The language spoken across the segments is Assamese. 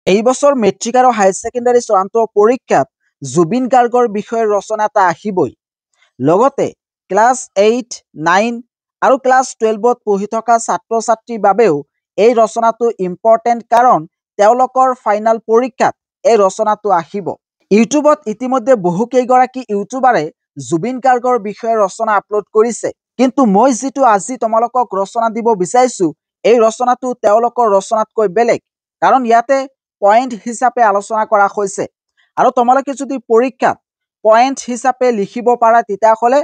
এই বছৰ মেট্ৰিক আৰু হায়াৰ ছেকেণ্ডাৰী চূড়ান্ত পৰীক্ষাত জুবিন গাৰ্গৰ বিষয়ে ৰচনা এটা আহিবই। লগতে ক্লাছ 8, 9 আৰু ক্লাছ 12ত পঢ়ি থকা ছাত্ৰ-ছাত্ৰীৰ বাবেও এই ৰচনাটো ইম্পৰ্টেণ্ট, কাৰণ তেওঁলোকৰ ফাইনেল পৰীক্ষাত এই ৰচনাটো আহিব। ইউটিউবত ইতিমধ্যে বহুকেইগৰাকী ইউটিউবাৰে জুবিন গাৰ্গৰ বিষয়ে ৰচনা আপলোড কৰিছে, কিন্তু মই যিটো আজি তোমালোকক ৰচনা দিব বিচাৰিছোঁ, এই ৰচনাটো তেওঁলোকৰ ৰচনাতকৈ বেলেগ, কাৰণ ইয়াতে পইণ্ট হিচাপে আলোচনা কৰা হৈছে। আৰু তোমালোকে যদি পৰীক্ষাত পইণ্ট হিচাপে লিখিব পাৰা তেতিয়াহ'লে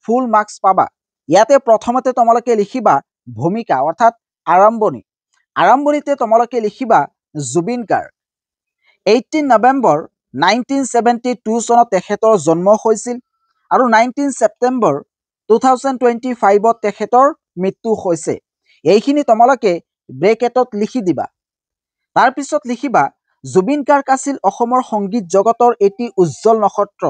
ফুল মাৰ্কছ পাবা। ইয়াতে প্ৰথমতে তোমালোকে লিখিবা ভূমিকা অৰ্থাৎ আৰম্ভণি। আৰম্ভণিতে তোমালোকে লিখিবা জুবিন গাৰ্গ। 18 নৱেম্বৰ 1972 চনত তেখেতৰ জন্ম হৈছিল আৰু 19 ছেপ্টেম্বৰ 2025ত তেখেতৰ মৃত্যু হৈছে। এইখিনি তোমালোকে ব্ৰেকেটত লিখি দিবা। তাৰপিছত লিখিবা জুবিন গাৰ্গ আছিল অসমৰ সংগীত জগতৰ এটি উজ্জ্বল নক্ষত্ৰ,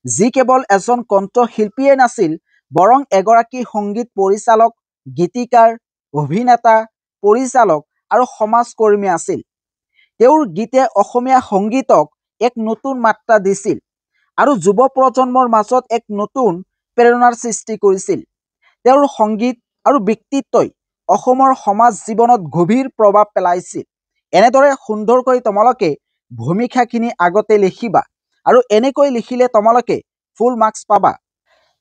যি কেৱল এজন কণ্ঠশিল্পীয়ে নাছিল, বৰং এগৰাকী সংগীত পৰিচালক, গীতিকাৰ, অভিনেতা, পৰিচালক আৰু সমাজকৰ্মী আছিল। তেওঁৰ গীতে অসমীয়া সংগীতক এক নতুন মাত্ৰা দিছিল আৰু যুৱ প্ৰজন্মৰ মাজত এক নতুন প্ৰেৰণাৰ সৃষ্টি কৰিছিল। তেওঁৰ সংগীত আৰু ব্যক্তিত্বই অসমৰ সমাজ জীৱনত গভীৰ প্ৰভাৱ পেলাইছিল। এনেদৰে সুন্দৰকৈ তোমালোকে ভূমিকাখিনি আগতে লিখিবা আৰু এনেকৈ লিখিলে তোমালোকে ফুল মাৰ্কছ পাবা।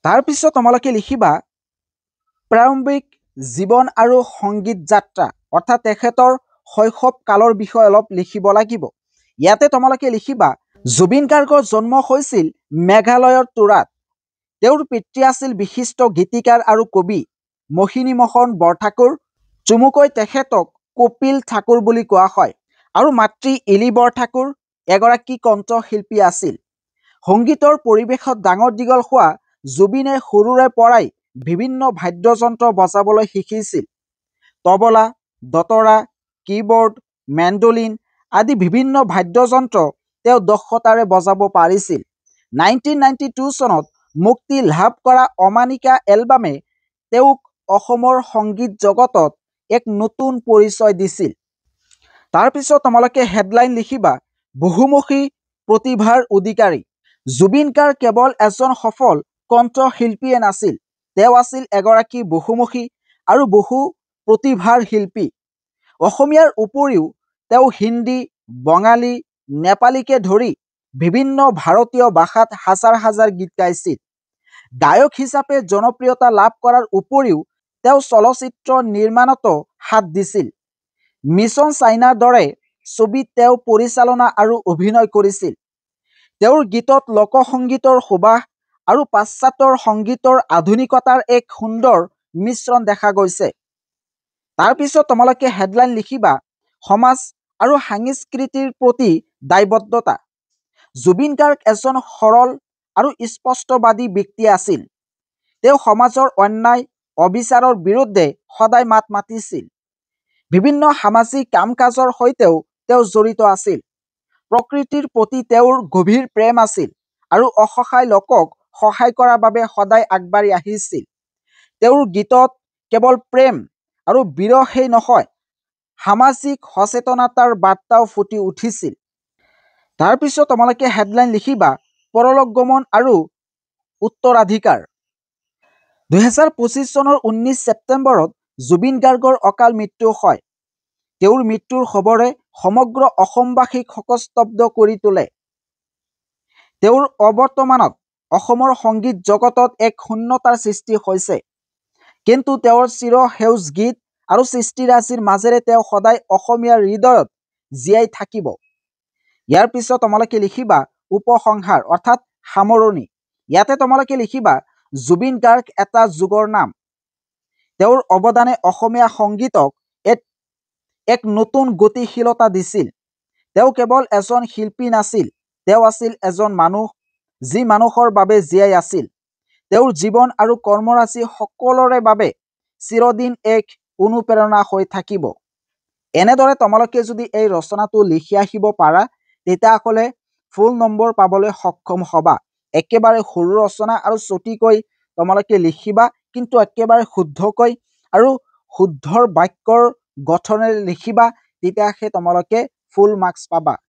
তাৰপিছত তোমালোকে লিখিবা প্ৰাৰম্ভিক জীৱন আৰু সংগীত যাত্ৰা, অৰ্থাৎ তেখেতৰ শৈশৱ কালৰ বিষয়ে অলপ লিখিব লাগিব। ইয়াতে তোমালোকে লিখিবা জুবিন গাৰ্গৰ জন্ম হৈছিল মেঘালয়ৰ তুৰাত। তেওঁৰ পিতৃ আছিল বিশিষ্ট গীতিকাৰ আৰু কবি মোহিনী মোহন বৰঠাকুৰ, চমুকৈ তেখেতক কপিল ঠাকুৰ বুলি কোৱা হয়, আৰু মাতৃ ইলি বৰঠাকুৰ এগৰাকী কণ্ঠশিল্পী আছিল। সংগীতৰ পৰিৱেশত ডাঙৰ দীঘল হোৱা জুবিনে সৰুৰে পৰাই বিভিন্ন বাদ্যযন্ত্ৰ বজাবলৈ শিকিছিল। তবলা, দতৰা, কীবৰ্ড, মেণ্ডলিন আদি বিভিন্ন বাদ্যযন্ত্ৰ তেওঁ দক্ষতাৰে বজাব পাৰিছিল। 1992 চনত মুক্তি লাভ কৰা অমানিকা এলবামে তেওঁক অসমৰ সংগীত জগতত এক নতুন পৰিচয় দিছিল। তাৰপিছত তোমালোকে হেডলাইন লিখিবা বহুমুখী প্ৰতিভাৰ অধিকাৰী। জুবিন গাৰ্গ কেৱল এজন সফল কণ্ঠশিল্পীয়ে নাছিল, তেওঁ আছিল এগৰাকী বহুমুখী আৰু বহু প্ৰতিভাৰ শিল্পী। অসমীয়াৰ উপৰিও তেওঁ হিন্দী, বঙালী, নেপালীকে ধৰি বিভিন্ন ভাৰতীয় ভাষাত হাজাৰ হাজাৰ গীত গাইছিল। গায়ক হিচাপে জনপ্ৰিয়তা লাভ কৰাৰ উপৰিও তেওঁ চলচ্চিত্ৰ নিৰ্মাণতো হাত দিছিল। মিছন চাইনাৰ দৰে ছবিত তেওঁ পৰিচালনা আৰু অভিনয় কৰিছিল। তেওঁৰ গীতত লোকসংগীতৰ সুবাস আৰু পাশ্চাত্যৰ সংগীতৰ আধুনিকতাৰ এক সুন্দৰ মিশ্ৰণ দেখা গৈছে। তাৰপিছত তোমালোকে হেডলাইন লিখিবা সমাজ আৰু সংস্কৃতিৰ প্ৰতি দায়বদ্ধতা। জুবিন গাৰ্গ এজন সৰল আৰু স্পষ্টবাদী ব্যক্তি আছিল। তেওঁ সমাজৰ অন্যায় অবিচাৰৰ বিৰুদ্ধে সদায় মাত মাতিছিল। বিভিন্ন সামাজিক কাম-কাজৰ সৈতেও তেওঁ জড়িত আছিল। প্ৰকৃতিৰ প্ৰতি তেওঁৰ গভীৰ প্ৰেম আছিল আৰু অসহায় লোকক সহায় কৰাৰ বাবে সদায় আগবাঢ়ি আহিছিল। তেওঁৰ গীতত কেৱল প্ৰেম আৰু বিৰহেই নহয়, সামাজিক সচেতনতাৰ বাৰ্তাও ফুটি উঠিছিল। তাৰপিছত তোমালোকে হেডলাইন লিখিবা পৰলোক গমন আৰু উত্তৰাধিকাৰ। 2025 চনৰ 19 ছেপ্টেম্বৰত জুবিন গাৰ্গৰ অকাল মৃত্যু হয়। তেওঁৰ মৃত্যুৰ খবৰে সমগ্ৰ অসমবাসীক শোকস্তব্ধ কৰি তোলে। তেওঁৰ অবৰ্তমানত অসমৰ সংগীত জগতত এক শূন্যতাৰ সৃষ্টি হৈছে, কিন্তু তেওঁৰ চিৰসেউজ গীত আৰু সৃষ্টিৰাজিৰ মাজেৰে তেওঁ সদায় অসমীয়াৰ হৃদয়ত জীয়াই থাকিব। ইয়াৰ পিছত তোমালোকে লিখিবা উপসংহাৰ অৰ্থাৎ সামৰণি। ইয়াতে তোমালোকে লিখিবা জুবিন গাৰ্গ এটা যুগৰ নাম। তেওঁৰ অৱদানে অসমীয়া সংগীতক এক নতুন গতিশীলতা দিছিল। তেওঁ কেৱল এজন শিল্পী নাছিল, তেওঁ আছিল এজন মানুহ, যি মানুহৰ বাবে জীয়াই আছিল। তেওঁৰ জীৱন আৰু কৰ্মৰাজি সকলোৰে বাবে চিৰদিন এক অনুপ্ৰেৰণা হৈ থাকিব। এনেদৰে তোমালোকে যদি এই ৰচনাটো লিখি আহিব পাৰা তেতিয়াহ'লে ফুল নম্বৰ পাবলৈ সক্ষম হ'বা। একেবাৰে সৰু ৰচনা আৰু চুটিকৈ তোমালোকে লিখিবা, কিন্তু একেবাৰে শুদ্ধকৈ আৰু শুদ্ধৰ বাক্যৰ গঠনেৰে লিখিবা, তেতিয়াহে তোমালোকে ফুল মাৰ্কছ পাবা।